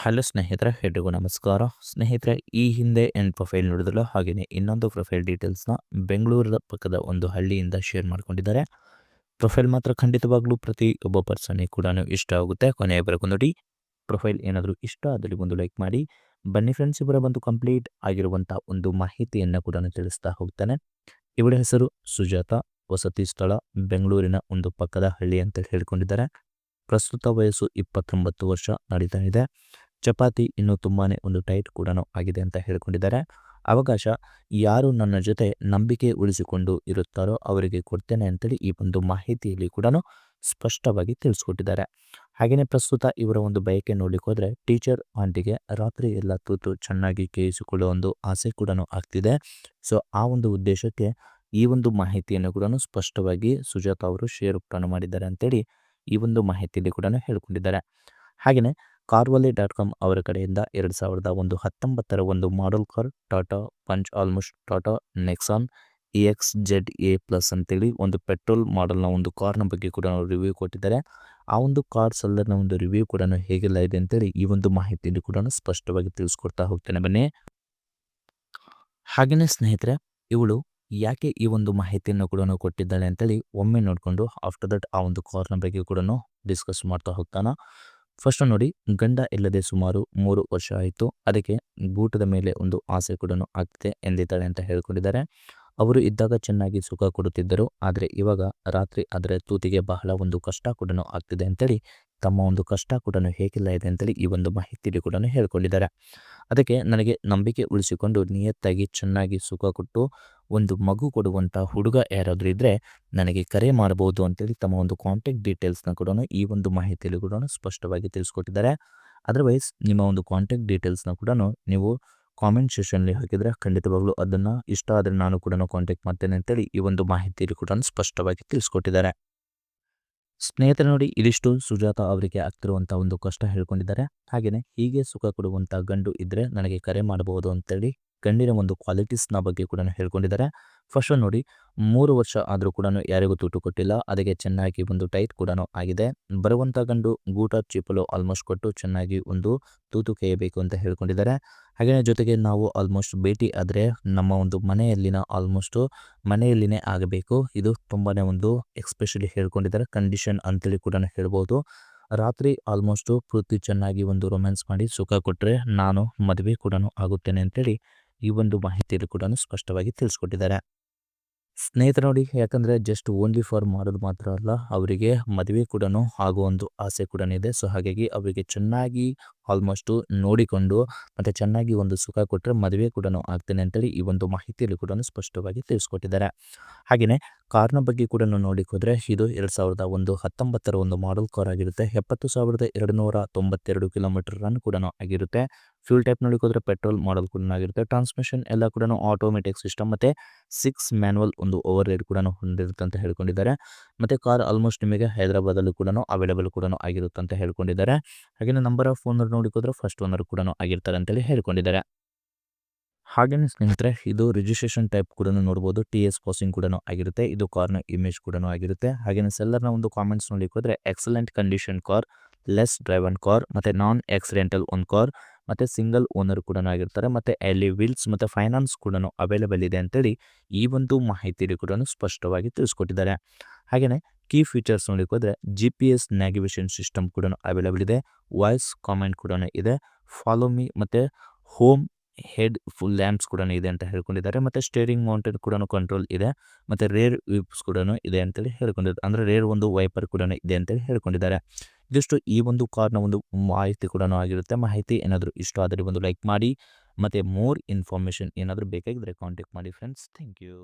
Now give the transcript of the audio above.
Hello ಸ್ನೇಹಿತರೆ, ಎಲ್ರಿಗೂ ನಮಸ್ಕಾರ. ಸ್ನೇಹಿತರೆ, ಈ ಹಿಂದೆ ಏನು ಪ್ರೊಫೈಲ್ ನೋಡಿದ್ರಲ್ಲ, ಹಾಗೆಯೇ ಇನ್ನೊಂದು ಪ್ರೊಫೈಲ್ ಡೀಟೇಲ್ಸ್ನ ಬೆಂಗಳೂರಿನ ಪಕ್ಕದ ಒಂದು ಹಳ್ಳಿಯಿಂದ ಶೇರ್ ಮಾಡ್ಕೊಂಡಿದ್ದಾರೆ. ಪ್ರೊಫೈಲ್ ಮಾತ್ರ ಖಂಡಿತವಾಗ್ಲೂ ಪ್ರತಿ ಒಬ್ಬ ಪರ್ಸನ್ಗೆ ಕೂಡ ಇಷ್ಟ ಆಗುತ್ತೆ. ಕೊನೆಯವರೆಗೂ ನೋಡಿ. ಪ್ರೊಫೈಲ್ ಏನಾದರೂ ಇಷ್ಟ ಆದಲ್ಲಿ ಒಂದು ಲೈಕ್ ಮಾಡಿ. ಬನ್ನಿ ಫ್ರೆಂಡ್ಸ್, ಇವರ ಒಂದು ಕಂಪ್ಲೀಟ್ ಆಗಿರುವಂಥ ಒಂದು ಮಾಹಿತಿಯನ್ನು ಕೂಡ ತಿಳಿಸ್ತಾ ಹೋಗ್ತಾನೆ. ಇವರ ಹೆಸರು ಸುಜಾತ. ವಸತಿ ಸ್ಥಳ ಬೆಂಗಳೂರಿನ ಒಂದು ಪಕ್ಕದ ಹಳ್ಳಿ ಅಂತ ಹೇಳ್ಕೊಂಡಿದ್ದಾರೆ. ಪ್ರಸ್ತುತ ವಯಸ್ಸು 29 ವರ್ಷ ನಡೀತಾ ಇದೆ. ಚಪಾತಿ ಇನ್ನೂ ತುಂಬಾನೇ ಒಂದು ಟೈಟ್ ಕೂಡ ಆಗಿದೆ ಅಂತ ಹೇಳ್ಕೊಂಡಿದ್ದಾರೆ. ಅವಕಾಶ ಯಾರು ನನ್ನ ಜೊತೆ ನಂಬಿಕೆ ಉಳಿಸಿಕೊಂಡು ಇರುತ್ತಾರೋ ಅವರಿಗೆ ಕೊಡ್ತೇನೆ ಅಂತೇಳಿ ಈ ಒಂದು ಮಾಹಿತಿಯಲ್ಲಿ ಕೂಡ ಸ್ಪಷ್ಟವಾಗಿ ತಿಳಿಸ್ಕೊಟ್ಟಿದ್ದಾರೆ. ಹಾಗೆಯೇ ಪ್ರಸ್ತುತ ಇವರ ಒಂದು ಬಯಕೆ ನೋಡ್ಲಿಕ್ಕೆ ಹೋದರೆ ಟೀಚರ್ ಆಂಟಿಗೆ ರಾತ್ರಿ ಎಲ್ಲ ತೂತು ಚೆನ್ನಾಗಿ ಕೇಳಿಸಿಕೊಳ್ಳುವ ಒಂದು ಆಸೆ ಕೂಡ ಆಗ್ತಿದೆ. ಸೊ ಆ ಒಂದು ಉದ್ದೇಶಕ್ಕೆ ಈ ಒಂದು ಮಾಹಿತಿಯನ್ನು ಕೂಡ ಸ್ಪಷ್ಟವಾಗಿ ಸುಜಾತ ಅವರು ಶೇರ್ ಕೂಡ ಮಾಡಿದ್ದಾರೆ ಅಂತೇಳಿ ಈ ಒಂದು ಮಾಹಿತಿಯಲ್ಲಿ ಕೂಡ ಹೇಳ್ಕೊಂಡಿದ್ದಾರೆ. ಹಾಗೆಯೇ ಕಾರ್ವಾಲೆ.com ಅವರ ಕಡೆಯಿಂದ 2019 ಒಂದು model car Tata punch almost Tata Nexon EXZA+ ಅಂತೇಳಿ ಒಂದು ಪೆಟ್ರೋಲ್ ಮಾಡೆಲ್ನ ಒಂದು ಕಾರ್ನ ಬಗ್ಗೆ ಕೂಡ ರಿವ್ಯೂ ಕೊಟ್ಟಿದ್ದಾರೆ. ಆ ಒಂದು ಕಾರ್ ಸೆಲ್ಲರ್ನ ಒಂದು ರಿವ್ಯೂ ಕೂಡ ಹೇಗೆಲ್ಲ ಇದೆ ಅಂತೇಳಿ ಈ ಒಂದು ಮಾಹಿತಿಯಲ್ಲಿ ಕೂಡ ಸ್ಪಷ್ಟವಾಗಿ ತಿಳಿಸ್ಕೊಡ್ತಾ ಹೋಗ್ತೇನೆ ಬನ್ನಿ. ಹಾಗೆಯೇ ಸ್ನೇಹಿತರೆ, ಇವಳು ಯಾಕೆ ಈ ಒಂದು ಮಾಹಿತಿಯನ್ನು ಕೂಡ ಕೊಟ್ಟಿದ್ದಾಳೆ ಅಂತೇಳಿ ಒಮ್ಮೆ ನೋಡಿಕೊಂಡು ಆಫ್ಟರ್ ದಟ್ ಆ ಒಂದು ಕಾರ್ನ ಬಗ್ಗೆ ಕೂಡ ಡಿಸ್ಕಸ್ ಮಾಡ್ತಾ ಹೋಗ್ತಾನ. ಫಸ್ಟ್ ನೋಡಿ, ಗಂಡ ಇಲ್ಲದೆ ಸುಮಾರು 3 ವರ್ಷ ಆಯಿತು. ಅದಕ್ಕೆ ಗೂಟದ ಮೇಲೆ ಒಂದು ಆಸೆ ಕೂಡ ಆಗ್ತಿದೆ ಎಂದಿದ್ದಾಳೆ ಅಂತ ಹೇಳ್ಕೊಂಡಿದ್ದಾರೆ. ಅವರು ಇದ್ದಾಗ ಚೆನ್ನಾಗಿ ಸುಖ ಕೊಡುತ್ತಿದ್ದರು, ಆದರೆ ಇವಾಗ ರಾತ್ರಿ ಆದರೆ ತೂತಿಗೆ ಬಹಳ ಒಂದು ಕಷ್ಟ ಕೂಡ ಆಗ್ತಿದೆ ಅಂತೇಳಿ ತಮ್ಮ ಒಂದು ಕಷ್ಟ ಕೂಡ ಹೇಗೆಲ್ಲ ಇದೆ ಅಂತೇಳಿ ಈ ಒಂದು ಮಾಹಿತಿಯಲ್ಲಿ ಕೂಡ ಹೇಳ್ಕೊಂಡಿದ್ದಾರೆ. ಅದಕ್ಕೆ ನನಗೆ ನಂಬಿಕೆ ಉಳಿಸಿಕೊಂಡು ನಿಯತ್ತಾಗಿ ಚೆನ್ನಾಗಿ ಸುಖ ಕೊಟ್ಟು ಒಂದು ಮಗು ಕೊಡುವಂಥ ಹುಡುಗ ಯಾರಾದರೂ ಇದ್ದರೆ ನನಗೆ ಕರೆ ಮಾಡಬಹುದು ಅಂತೇಳಿ ತಮ್ಮ ಒಂದು ಕಾಂಟ್ಯಾಕ್ಟ್ ಡೀಟೇಲ್ಸ್ನ ಕೂಡ ಈ ಒಂದು ಮಾಹಿತಿಯಲ್ಲಿ ಕೂಡ ಸ್ಪಷ್ಟವಾಗಿ ತಿಳಿಸ್ಕೊಟ್ಟಿದ್ದಾರೆ. ಅದರ್ವೈಸ್ ನಿಮ್ಮ ಒಂದು ಕಾಂಟ್ಯಾಕ್ಟ್ ಡೀಟೇಲ್ಸ್ನ ಕೂಡ ನೀವು ಕಾಮೆಂಟ್ ಸೆಷನ್ಲಿ ಹಾಕಿದರೆ ಖಂಡಿತವಾಗ್ಲೂ ಅದನ್ನು ಇಷ್ಟ ಆದರೆ ನಾನು ಕೂಡ ಕಾಂಟ್ಯಾಕ್ಟ್ ಮಾಡ್ತೇನೆ ಅಂತೇಳಿ ಈ ಒಂದು ಮಾಹಿತಿಯಲ್ಲಿ ಕೂಡ ಸ್ಪಷ್ಟವಾಗಿ ತಿಳಿಸ್ಕೊಟ್ಟಿದ್ದಾರೆ. ಸ್ನೇಹಿತರೆ ನೋಡಿ, ಇದಿಷ್ಟು ಸುಜಾತ ಅವರಿಗೆ ಆಗ್ತಿರುವಂಥ ಒಂದು ಕಷ್ಟ ಹೇಳ್ಕೊಂಡಿದ್ದಾರೆ. ಹಾಗೆಯೇ ಹೀಗೆ ಸುಖ ಕೊಡುವಂಥ ಗಂಡು ಇದ್ದರೆ ನನಗೆ ಕರೆ ಮಾಡಬಹುದು ಅಂತೇಳಿ ಗಂಡಿನ ಒಂದು ಕ್ವಾಲಿಟೀಸ್ನ ಬಗ್ಗೆ ಕೂಡ ಹೇಳ್ಕೊಂಡಿದ್ದಾರೆ. ಫಸ್ಟ್ ನೋಡಿ, 3 ವರ್ಷ ಆದರೂ ಕೂಡ ಯಾರಿಗೂ ತೂಟು ಕೊಟ್ಟಿಲ್ಲ. ಅದಕ್ಕೆ ಚೆನ್ನಾಗಿ ಒಂದು ಟೈಟ್ ಕೂಡ ಆಗಿದೆ. ಬರುವಂಥ ಗಂಡು ಗೂಟ ಚೀಪಲು ಆಲ್ಮೋಸ್ಟ್ ಕೊಟ್ಟು ಚೆನ್ನಾಗಿ ಒಂದು ತೂತು ಕೇಯಬೇಕು ಅಂತ ಹೇಳ್ಕೊಂಡಿದ್ದಾರೆ. ಹಾಗೆಯೇ ಜೊತೆಗೆ ನಾವು ಆಲ್ಮೋಸ್ಟ್ ಭೇಟಿ ಆದರೆ ನಮ್ಮ ಒಂದು ಮನೆಯಲ್ಲಿನೇ ಆಗಬೇಕು. ಇದು ತುಂಬಾ ಒಂದು ಎಕ್ಸ್ಪೆಷಲಿ ಹೇಳ್ಕೊಂಡಿದ್ದಾರೆ ಕಂಡೀಷನ್ ಅಂತೇಳಿ ಕೂಡ ಹೇಳ್ಬೋದು. ರಾತ್ರಿ ಆಲ್ಮೋಸ್ಟು ಪೂರ್ತಿ ಚೆನ್ನಾಗಿ ಒಂದು ರೊಮ್ಯಾನ್ಸ್ ಮಾಡಿ ಸುಖ ಕೊಟ್ಟರೆ ನಾನು ಮದುವೆ ಕೂಡ ಆಗುತ್ತೇನೆ ಅಂತೇಳಿ ಈ ಒಂದು ಮಾಹಿತಿಯಲ್ಲಿ ಕೂಡ ಸ್ಪಷ್ಟವಾಗಿ ತಿಳಿಸ್ಕೊಟ್ಟಿದ್ದಾರೆ. ಸ್ನೇಹಿತರು ನೋಡಿ, ಯಾಕಂದರೆ ಜಸ್ಟ್ ಓನ್ಲಿ ಫಾರ್ ಮಾಡೋದು ಮಾತ್ರ ಅಲ್ಲ, ಅವರಿಗೆ ಮದುವೆ ಕೂಡ ಆಗುವ ಒಂದು ಆಸೆ ಕೂಡ ಇದೆ. ಸೊ ಹಾಗಾಗಿ ಅವರಿಗೆ ಚೆನ್ನಾಗಿ ಆಲ್ಮೋಸ್ಟು ನೋಡಿಕೊಂಡು ಮತ್ತು ಚೆನ್ನಾಗಿ ಒಂದು ಸುಖ ಕೊಟ್ಟರೆ ಮದುವೆ ಕೂಡ ಆಗ್ತೇನೆ ಅಂತೇಳಿ ಈ ಒಂದು ಮಾಹಿತಿಯಲ್ಲಿ ಕೂಡ ಸ್ಪಷ್ಟವಾಗಿ ತಿಳಿಸ್ಕೊಟ್ಟಿದ್ದಾರೆ. ಹಾಗೆಯೇ ಕಾರ್ನ ಬಗ್ಗೆ ಕೂಡ ನೋಡಲಿಕ್ಕೆ ಹೋದರೆ ಇದು 2019 ಒಂದು ಮಾಡೆಲ್ ಕಾರ್ ಆಗಿರುತ್ತೆ. 70,292 ಕಿಲೋಮೀಟರ್ ರನ್ ಕೂಡ ಆಗಿರುತ್ತೆ. ಫ್ಯೂಲ್ ಟೈಪ್ ನೋಡಲಿಕ್ಕೆ ಹೋದರೆ ಪೆಟ್ರೋಲ್ ಮಾಡೆಲ್ ಕೂಡ ಆಗಿರುತ್ತೆ. ಟ್ರಾನ್ಸ್ಮಿಷನ್ ಎಲ್ಲ ಕೂಡ ಆಟೋಮೆಟಿಕ್ ಸಿಸ್ಟಮ್ ಮತ್ತು 6 ಮ್ಯಾನ್ಯಲ್ ಒಂದು ಓವರ್ ರೈಡ್ ಕೂಡ ಹೊಂದಿರುತ್ತೆ ಅಂತ ಹೇಳ್ಕೊಂಡಿದ್ದಾರೆ. ಮತ್ತು ಕಾರ್ ಆಲ್ಮೋಸ್ಟ್ ನಿಮಗೆ ಹೈದರಾಬಾದಲ್ಲೂ ಕೂಡ ಅವೈಲೇಬಲ್ ಕೂಡ ಆಗಿರುತ್ತೆ ಅಂತ ಹೇಳ್ಕೊಂಡಿದ್ದಾರೆ. ಹಾಗೆಯೇ ನಂಬರ್ ಆಫ್ ಓನರ್ ನೋಡಲಿಕ್ಕೆ ಹೋದರೆ ಫಸ್ಟ್ ಓನರ್ ಕೂಡ ಆಗಿರ್ತಾರೆ ಅಂತೇಳಿ ಹೇಳ್ಕೊಂಡಿದ್ದಾರೆ. ಹಾಗೆಯೇ ಸ್ನೇಹಿತರೆ, ಇದು ರಿಜಿಸ್ಟ್ರೇಷನ್ ಟೈಪ್ ಕೂಡ ನೋಡ್ಬೋದು. TS ಪಾಸಿಂಗ್ ಕೂಡ ಆಗಿರುತ್ತೆ. ಇದು ಕಾರ್ನ ಇಮೇಜ್ ಕೂಡ ಆಗಿರುತ್ತೆ. ಹಾಗೆಯೇ ಸೆಲ್ಲರ್ನ ಒಂದು ಕಾಮೆಂಟ್ಸ್ ನೋಡಲಿಕ್ಕೆ ಹೋದರೆ excellent condition car, less driven car ಮತ್ತು ನಾನ್ ಆಕ್ಸಿಡೆಂಟಲ್ ಒಂದು ಕಾರ್ ಮತ್ತು ಸಿಂಗಲ್ ಓನರ್ ಕೂಡ ಆಗಿರ್ತಾರೆ ಮತ್ತು ಅಲ್ಲಿ ವೀಲ್ಸ್ ಮತ್ತು ಫೈನಾನ್ಸ್ ಕೂಡ ಅವೈಲೇಬಲ್ ಇದೆ ಅಂತೇಳಿ ಈ ಒಂದು ಮಾಹಿತಿಯಲ್ಲಿ ಕೂಡ ಸ್ಪಷ್ಟವಾಗಿ ತಿಳಿಸ್ಕೊಟ್ಟಿದ್ದಾರೆ. ಹಾಗೆಯೇ ಕೀ ಫೀಚರ್ಸ್ ನೋಡಲಿಕ್ಕೆ ಹೋದರೆ GPS ನ್ಯಾವಿಗೇಷನ್ ಸಿಸ್ಟಮ್ ಕೂಡ ಅವೈಲೇಬಲ್ ಇದೆ. ವಾಯ್ಸ್ ಕಾಮೆಂಟ್ ಕೂಡ ಇದೆ. ಫಾಲೋ ಮೀ ಮತ್ತು ಹೋಮ್ ಹೆಡ್ ಫುಲ್ ಲ್ಯಾಂಪ್ಸ್ ಕೂಡ ಇದೆ ಅಂತ ಹೇಳ್ಕೊಂಡಿದ್ದಾರೆ. ಮತ್ತು ಸ್ಟೇರಿಂಗ್ ಮೌಂಟೆಡ್ ಕೂಡ ಕಂಟ್ರೋಲ್ ಇದೆ ಮತ್ತು ರೇರ್ ವಿಪ್ಸ್ ಕೂಡ ಇದೆ ಅಂತೇಳಿ ಹೇಳ್ಕೊಂಡಿದ್ದಾರೆ. ಅಂದರೆ ರೇರ್ ಒಂದು ವೈಪರ್ ಕೂಡ ಇದೆ ಅಂತೇಳಿ ಹೇಳ್ಕೊಂಡಿದ್ದಾರೆ. ಇದಿಷ್ಟು ಈ ಒಂದು ಕಾರ್ನ ಒಂದು ಮಾಹಿತಿ ಕೂಡ ಆಗಿರುತ್ತೆ. ಮಾಹಿತಿ ಏನಾದರೂ ಇಷ್ಟ ಆದರೆ ಒಂದು ಲೈಕ್ ಮಾಡಿ ಮತ್ತು ಮೋರ್ ಇನ್ಫಾರ್ಮೇಷನ್ ಏನಾದರೂ ಬೇಕಾಗಿದ್ದರೆ ಕಾಂಟ್ಯಾಕ್ಟ್ ಮಾಡಿ ಫ್ರೆಂಡ್ಸ್. Thank you.